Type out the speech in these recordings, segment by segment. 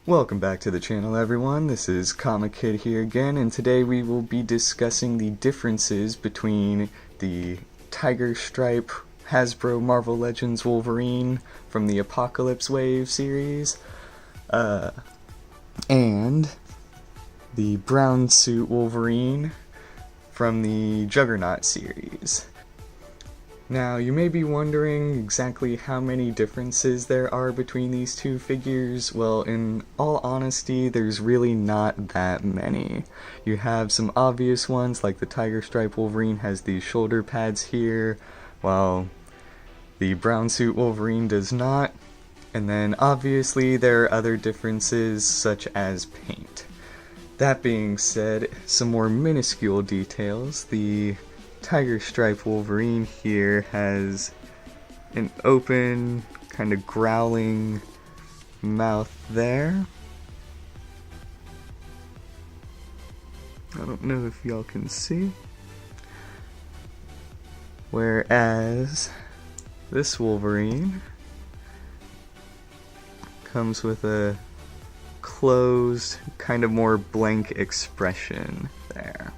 Welcome back to the channel, everyone. This is Comic Kid here again, and today we will be discussing the differences between the Tiger Stripe Hasbro Marvel Legends Wolverine from the Apocalypse Wave series, and the brown suit Wolverine from the Juggernaut series. Now, you may be wondering exactly how many differences there are between these two figures. Well, in all honesty, there's really not that many. You have some obvious ones, like the Tiger Stripe Wolverine has these shoulder pads here, while the brown suit Wolverine does not. And then, obviously, there are other differences, such as paint. That being said, some more minuscule details. The Tiger Stripe Wolverine here has an open, kind of growling mouth there. I don't know if y'all can see. Whereas this Wolverine comes with a closed, kind of more blank expression there.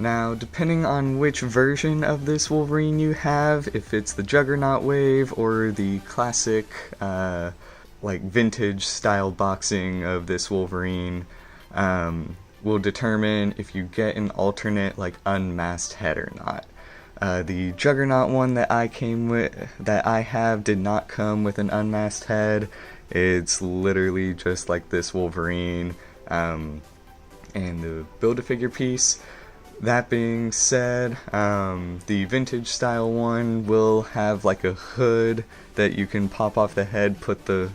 Now, depending on which version of this Wolverine you have, if it's the Juggernaut wave or the classic, like vintage style boxing of this Wolverine, will determine if you get an alternate, like, unmasked head or not. The Juggernaut one that I have did not come with an unmasked head. It's literally just like this Wolverine, and the Build-A-Figure piece. That being said, the vintage style one will have like a hood that you can pop off the head, put the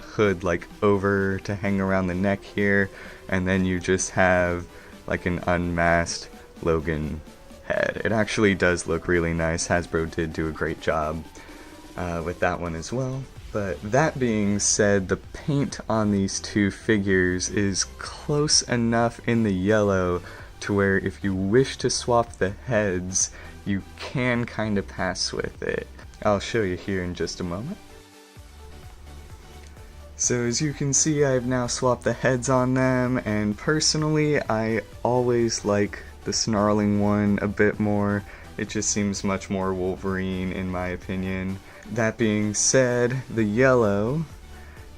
hood like over to hang around the neck here, and then you just have like an unmasked Logan head. It actually does look really nice. Hasbro did do a great job with that one as well. But that being said, the paint on these two figures is close enough in the yellow to where if you wish to swap the heads, you can kind of pass with it. I'll show you here in just a moment. So as you can see, I've now swapped the heads on them, and personally, I always like the snarling one a bit more. It just seems much more Wolverine in my opinion. That being said, the yellow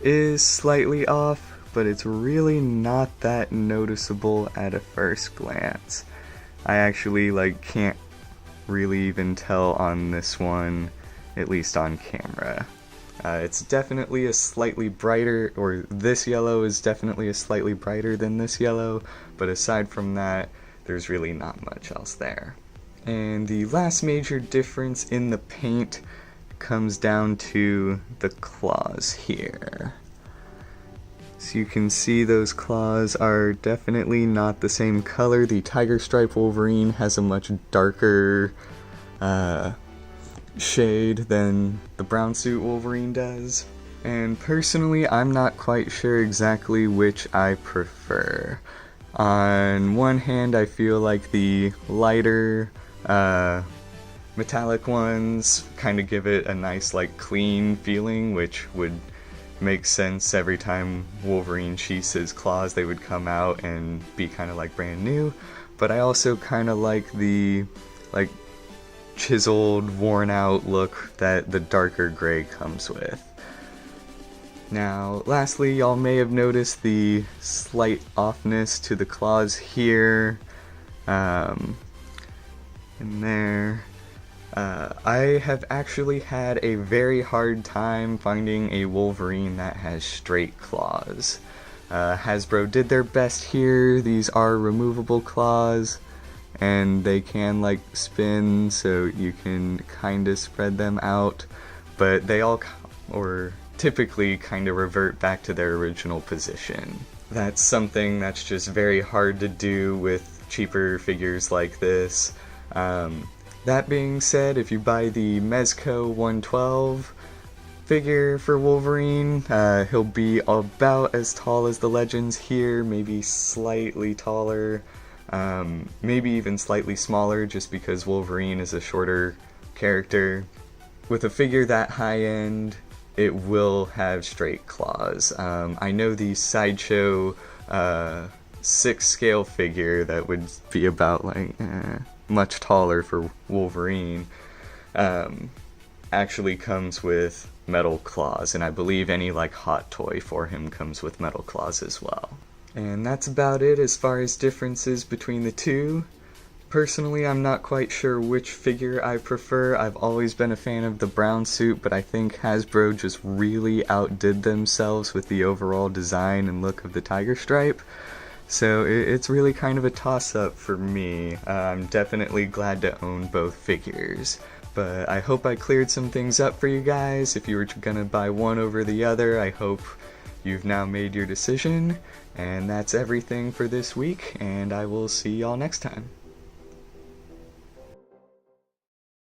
is slightly off, but it's really not that noticeable at a first glance. I actually can't really even tell on this one, at least on camera. It's definitely a slightly brighter, or this yellow is definitely a slightly brighter than this yellow, but aside from that, there's really not much else there. And the last major difference in the paint comes down to the claws here. So you can see those claws are definitely not the same color. The Tiger Stripe Wolverine has a much darker shade than the brown suit Wolverine does. And personally, I'm not quite sure exactly which I prefer. On one hand, I feel like the lighter metallic ones kind of give it a nice clean feeling, which would make sense. Every time Wolverine sheaths his claws, they would come out and be kind of brand new. But I also kind of like the chiseled, worn out look that the darker gray comes with. Now, lastly, y'all may have noticed the slight offness to the claws here, and there. I have actually had a very hard time finding a Wolverine that has straight claws. Hasbro did their best here. These are removable claws, and they can spin, so you can kind of spread them out, but they all typically kind of revert back to their original position. That's something that's just very hard to do with cheaper figures like this. That being said, if you buy the Mezco 112 figure for Wolverine, he'll be about as tall as the Legends here, maybe slightly taller, maybe even slightly smaller, just because Wolverine is a shorter character. With a figure that high end, it will have straight claws. I know the Sideshow 6 scale figure that would be about like much taller for Wolverine actually comes with metal claws, and I believe any like hot toy for him comes with metal claws as well. And that's about it as far as differences between the two. Personally, I'm not quite sure which figure I prefer. I've always been a fan of the brown suit, but I think Hasbro just really outdid themselves with the overall design and look of the tiger stripe. So it's really kind of a toss-up for me. I'm definitely glad to own both figures. But I hope I cleared some things up for you guys. If you were gonna buy one over the other, I hope you've now made your decision. And that's everything for this week, and I will see y'all next time.